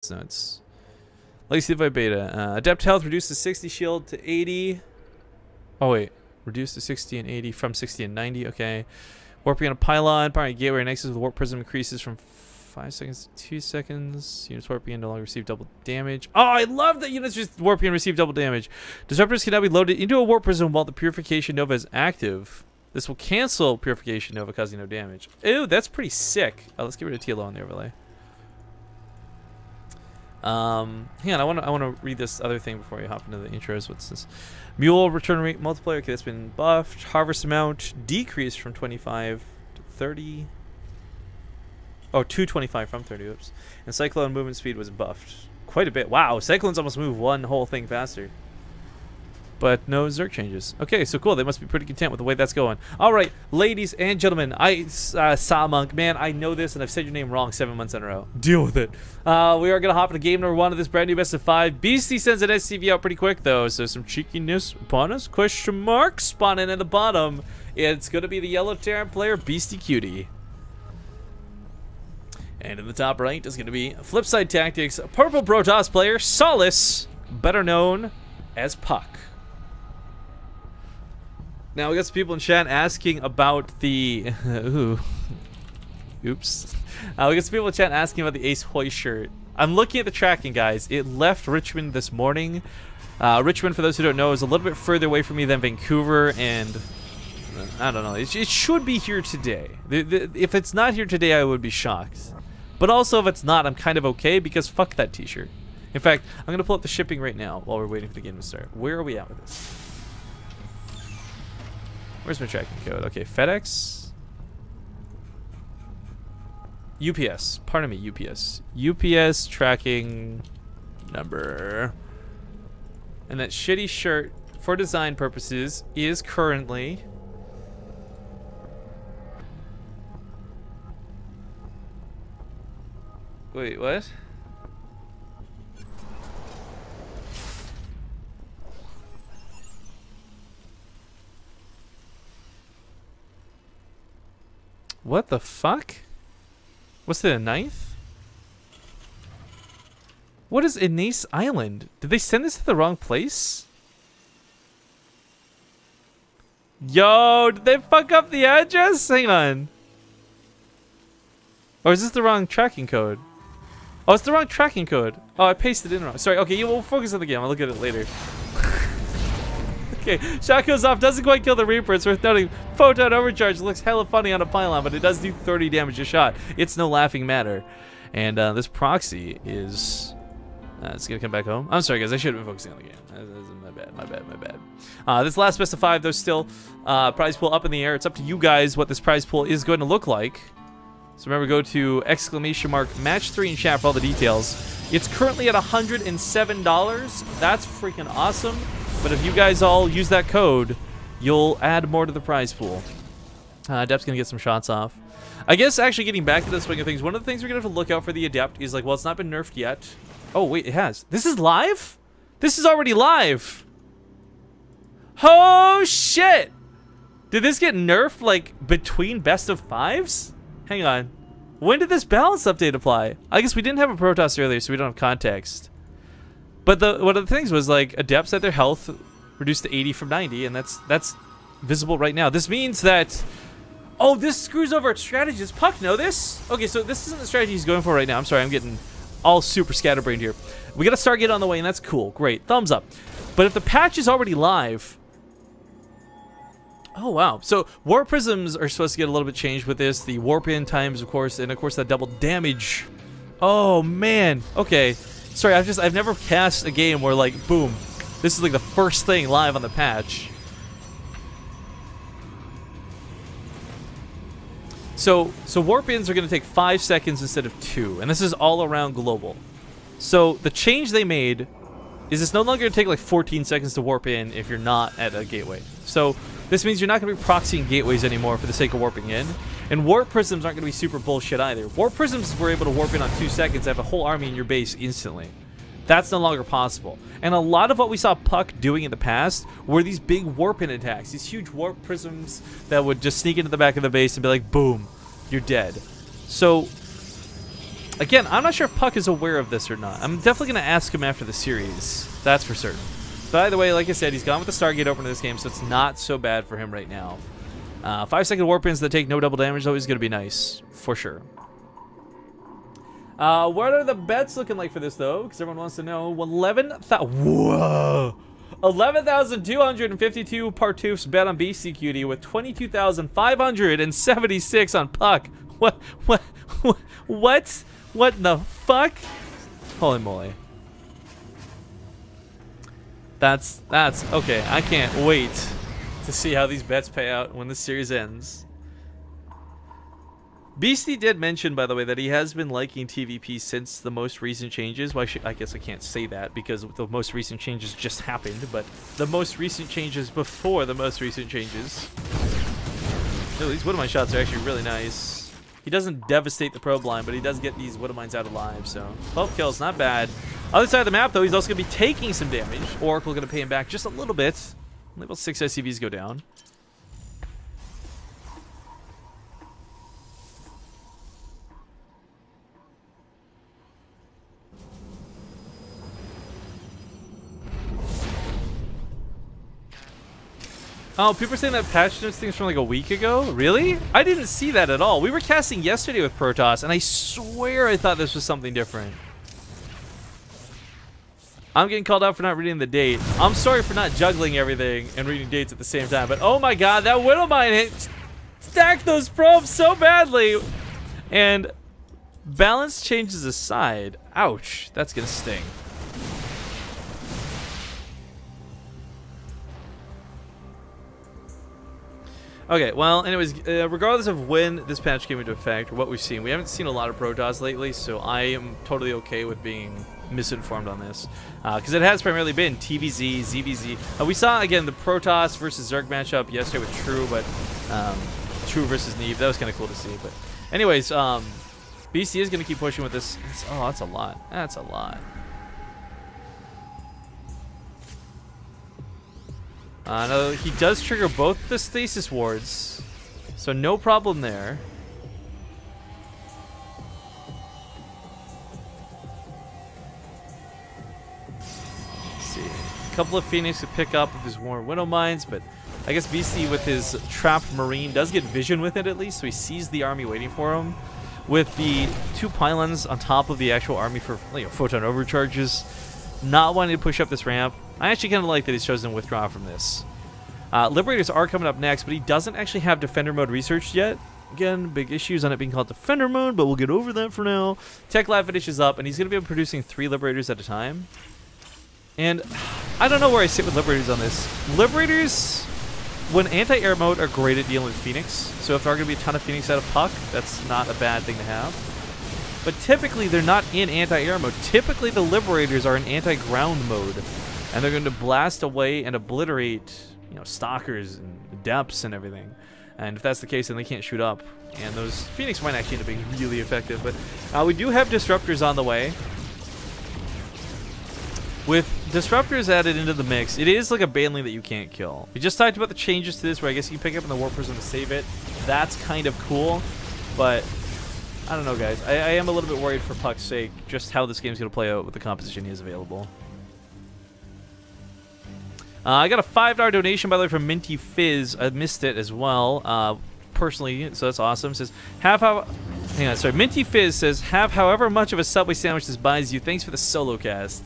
notes. Legacy Device Beta. Adept health reduced to 60, shield to 80. Oh wait, reduced to 60 and 80 from 60 and 90. Okay. Warping on a pylon, powering a gateway nexus with warp prism increases from 5 seconds to 2 seconds. Units warping in no longer receive double damage. Oh, I love that units just warping and receive double damage. Disruptors can now be loaded into a warp prism while the Purification Nova is active. This will cancel Purification Nova, causing no damage. Ew, that's pretty sick. Oh, let's get rid of TLO on the overlay. Hang on, I want to read this other thing before we hop into the intros. What's this? Mule return rate multiplier. Okay, that's been buffed. Harvest amount decreased from 25 to 30. Oh, 225 from 30. Oops. And cyclone movement speed was buffed quite a bit. Wow, cyclones almost move one whole thing faster. But no Zerg changes. Okay, so cool. They must be pretty content with the way that's going. All right, ladies and gentlemen, Sawmonk, man, I know this, and I've said your name wrong 7 months in a row. Deal with it. We are going to hop into game number 1 of this brand new best of 5. Beastyqt sends an SCV out pretty quick, though, so some cheekiness upon us. Question mark spawning at the bottom. It's going to be the yellow Terran player, Beastyqt. And in the top right is going to be Flipside Tactics, purple Protoss player, Solace, better known as Puck. Now, we got some people in chat asking about the... Oops. We got some people in chat asking about the Ace Hoy shirt. I'm looking at the tracking, guys. It left Richmond this morning. Richmond, for those who don't know, is a little bit further away from me than Vancouver, and... I don't know. It should be here today. If it's not here today, I would be shocked. But also, if it's not, I'm kind of okay, because fuck that t-shirt. In fact, I'm going to pull up the shipping right now while we're waiting for the game to start. Where are we at with this? Where's my tracking code? Okay, FedEx. UPS. Pardon me, UPS. UPS tracking number. And that shitty shirt, for design purposes, is currently... Wait, what? What the fuck? What's it, a 9th? What is Innes Island? Did they send this to the wrong place? Yo, did they fuck up the address? Hang on. Or is this the wrong tracking code? Oh, it's the wrong tracking code. Oh, I pasted it in wrong. Sorry, okay, we'll focus on the game. I'll look at it later. Okay, shot goes off, doesn't quite kill the Reaper. It's worth noting. Photon overcharge looks hella funny on a pylon, but it does do 30 damage a shot. It's no laughing matter. And this proxy is... it's gonna come back home. I'm sorry, guys. I should have been focusing on the game. My bad. This last best of 5, though, still prize pool up in the air. It's up to you guys what this prize pool is going to look like. So remember, go to !match3 in chat for all the details. It's currently at $107. That's freaking awesome. But if you guys all use that code, you'll add more to the prize pool. Adept's gonna get some shots off. I guess actually getting back to the swing of things, one of the things we're gonna have to look out for the Adept is like, well, it's not been nerfed yet. Oh wait, it has. This is live? This is already live. Oh shit! Did this get nerfed like between best of 5s? Hang on. When did this balance update apply? I guess we didn't have a Protoss earlier, so we don't have context. But one of the things was like Adepts at their health reduced to 80 from 90, and that's visible right now. This means that, oh, this screws over its strategy. Does Puck know this? Okay, so this isn't the strategy he's going for right now. I'm sorry, I'm getting all super scatterbrained here. We got a Stargate on the way, and that's cool. Great, thumbs up. But if the patch is already live, oh wow. So warp prisms are supposed to get a little bit changed with this. The warp in times, of course, and of course that double damage. Oh man. Okay. Sorry, I've never cast a game where like, boom, this is like the first thing live on the patch. So warp-ins are going to take 5 seconds instead of 2, and this is all around global. So the change they made is it's no longer going to take like 14 seconds to warp in if you're not at a gateway. So this means you're not going to be proxying gateways anymore for the sake of warping in. And warp prisms aren't going to be super bullshit either. Warp prisms were able to warp in on 2 seconds, have a whole army in your base instantly. That's no longer possible. And a lot of what we saw Puck doing in the past were these big warp-in attacks. These huge warp prisms that would just sneak into the back of the base and be like, boom, you're dead. So Again, I'm not sure if Puck is aware of this or not. I'm definitely going to ask him after the series. That's for certain. By the way, like I said, he's gone with the Stargate opener this game, so it's not so bad for him right now. 5-second warp-ins that take no double damage, though, is going to be nice. For sure. What are the bets looking like for this, though? Because everyone wants to know. 11,000. Whoa. 11,252 Partoofs bet on Beastyqt with 22,576 on Puck. What? What the fuck? Holy moly. That's okay. I can't wait to see how these bets pay out when the series ends. Beastie did mention, by the way, that he has been liking TvP since the most recent changes. Well, I guess I can't say that because the most recent changes just happened, but the most recent changes before the most recent changes. Oh, these Widowmine shots are actually really nice. He doesn't devastate the probe line, but he does get these Widowmines out alive, so 12 kills, not bad. Other side of the map, though, he's also going to be taking some damage. Oracle going to pay him back just a little bit. Level 6 SCVs go down. Oh, people are saying that patch notes thing's from like a week ago? Really? I didn't see that at all. We were casting yesterday with Protoss, and I swear I thought this was something different. I'm getting called out for not reading the date. I'm sorry for not juggling everything and reading dates at the same time, but oh my god, that Widowmine hit stacked those probes so badly. And balance changes aside. Ouch, that's gonna sting. Okay, well, anyways, regardless of when this patch came into effect, or what we've seen, we haven't seen a lot of Protoss lately, so I am totally okay with being misinformed on this. Because it has primarily been TVZ, ZVZ. We saw, again, the Protoss versus Zerg matchup yesterday with True, but True versus Neve. That was kind of cool to see. But anyways, BC is going to keep pushing with this. Oh, that's a lot. That's a lot. No, he does trigger both the stasis wards, so no problem there. Let's see. A couple of Phoenix to pick up with his Warm Widow Mines, but I guess BC with his Trapped Marine does get vision with it at least, so he sees the army waiting for him. With the 2 pylons on top of the actual army for photon overcharges, not wanting to push up this ramp. I actually kind of like that he's chosen to withdraw from this. Liberators are coming up next, but he doesn't actually have Defender mode researched yet. Again, big issues on it being called Defender mode, but we'll get over that for now. Tech Lab finishes up, and he's going to be producing 3 Liberators at a time. And I don't know where I sit with Liberators on this. Liberators, when anti-air mode, are great at dealing with Phoenix. So if there are going to be a ton of Phoenix out of Puck, that's not a bad thing to have. But typically, they're not in anti-air mode. Typically, the Liberators are in anti-ground mode. And they're going to blast away and obliterate, stalkers and depths and everything. And if that's the case, then they can't shoot up. And those Phoenix might actually end up being really effective. But we do have Disruptors on the way. With Disruptors added into the mix, it is like a Baneling that you can't kill. We just talked about the changes to this, where I guess you can pick up in the Warp Prism to save it. That's kind of cool. But I don't know, guys. I am a little bit worried for Puck's sake, just how this game's going to play out with the composition he has available. I got a $5 donation, by the way, from Minty Fizz. I missed it as well, personally, so that's awesome. Says, Minty Fizz says, have however much of a Subway sandwich this buys you. Thanks for the solo cast.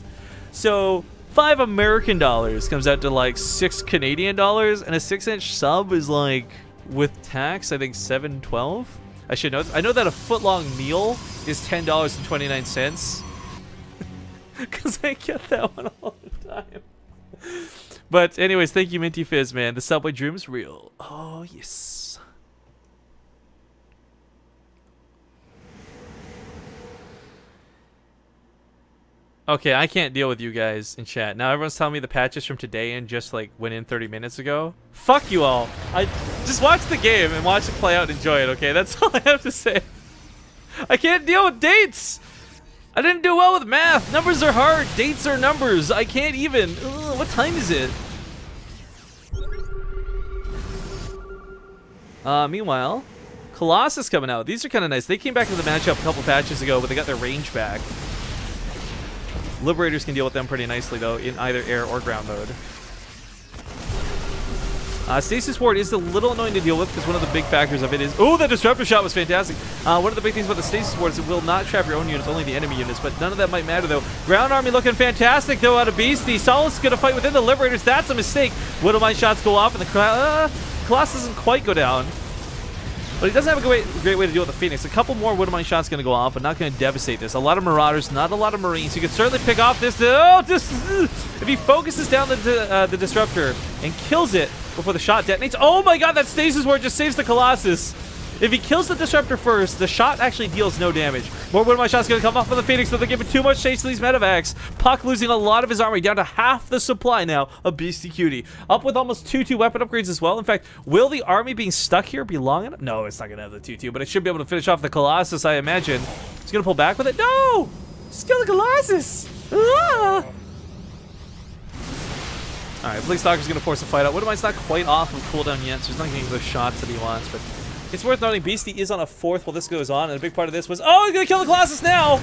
So, $5 American comes out to like $6 Canadian, and a 6-inch sub is like, with tax, I think $7.12. I should know. I know that a foot-long meal is $10.29. Because I get that one all the time. But anyways, thank you, Minty Fizz, man. The Subway dream's real. Oh, yes. Okay, I can't deal with you guys in chat. Now everyone's telling me the patches from today and just like went in 30 minutes ago. Fuck you all. I just watch the game and watch it play out and enjoy it, okay? That's all I have to say. I can't deal with dates. I didn't do well with math. Numbers are hard. Dates are numbers. I can't even. Ugh, what time is it? Meanwhile, Colossus coming out. These are kind of nice. They came back into the matchup a couple patches ago, but they got their range back. Liberators can deal with them pretty nicely, though, in either air or ground mode. Stasis Ward is a little annoying to deal with because one of the big factors of it is... Oh, that Disruptor shot was fantastic. One of the big things about the Stasis Ward is it will not trap your own units, only the enemy units, but none of that might matter, though. Ground Army looking fantastic, though, out of Beasty. Solus is going to fight within the Liberators. That's a mistake. Widowmine shots go off, and the Colossus doesn't quite go down. But he doesn't have a great way to deal with the Phoenix. A couple more Widowmine shots going to go off, but not going to devastate this. A lot of Marauders, not a lot of Marines. You can certainly pick off this. Oh, if he focuses down the Disruptor and kills it before the shot detonates. Oh my god, that Stasis Ward just saves the Colossus. If he kills the Disruptor first, the shot actually deals no damage. More Widowmine shots going to come off of the Phoenix, but they're giving too much chase to these medevacs. Puck losing a lot of his army, down to half the supply now of Beastyqt. Up with almost 2-2 weapon upgrades as well. In fact, will the army being stuck here be long enough? No, it's not going to have the 2-2, but it should be able to finish off the Colossus, I imagine. He's going to pull back with it. No! Just kill the Colossus! Ah! Alright, Beastyqt's going to force a fight out. Widowmine's not quite off of cooldown yet, so he's not getting those shots that he wants, but it's worth noting Beasty is on a 4th while this goes on, and a big part of this was, oh, he's going to kill the Colossus now!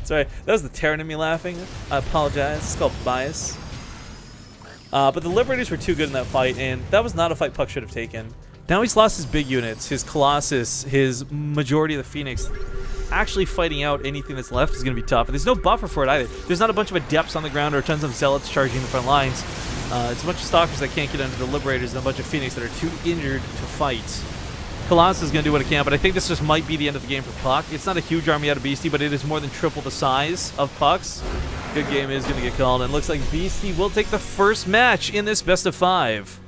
Sorry, that was the Terran in me laughing. I apologize. It's called bias. But the Liberators were too good in that fight, and that was not a fight Puck should have taken. Now he's lost his big units, his Colossus, his majority of the Phoenix. Actually fighting out anything that's left is going to be tough. And there's no buffer for it either. There's not a bunch of Adepts on the ground or tons of Zealots charging the front lines. It's a bunch of Stalkers that can't get under the Liberators and a bunch of Phoenix that are too injured to fight. Colossus is going to do what it can, but I think this just might be the end of the game for Puck. It's not a huge army out of Beasty, but it is more than triple the size of Puck's. Good game is going to get called, and it looks like Beasty will take the first match in this best of 5.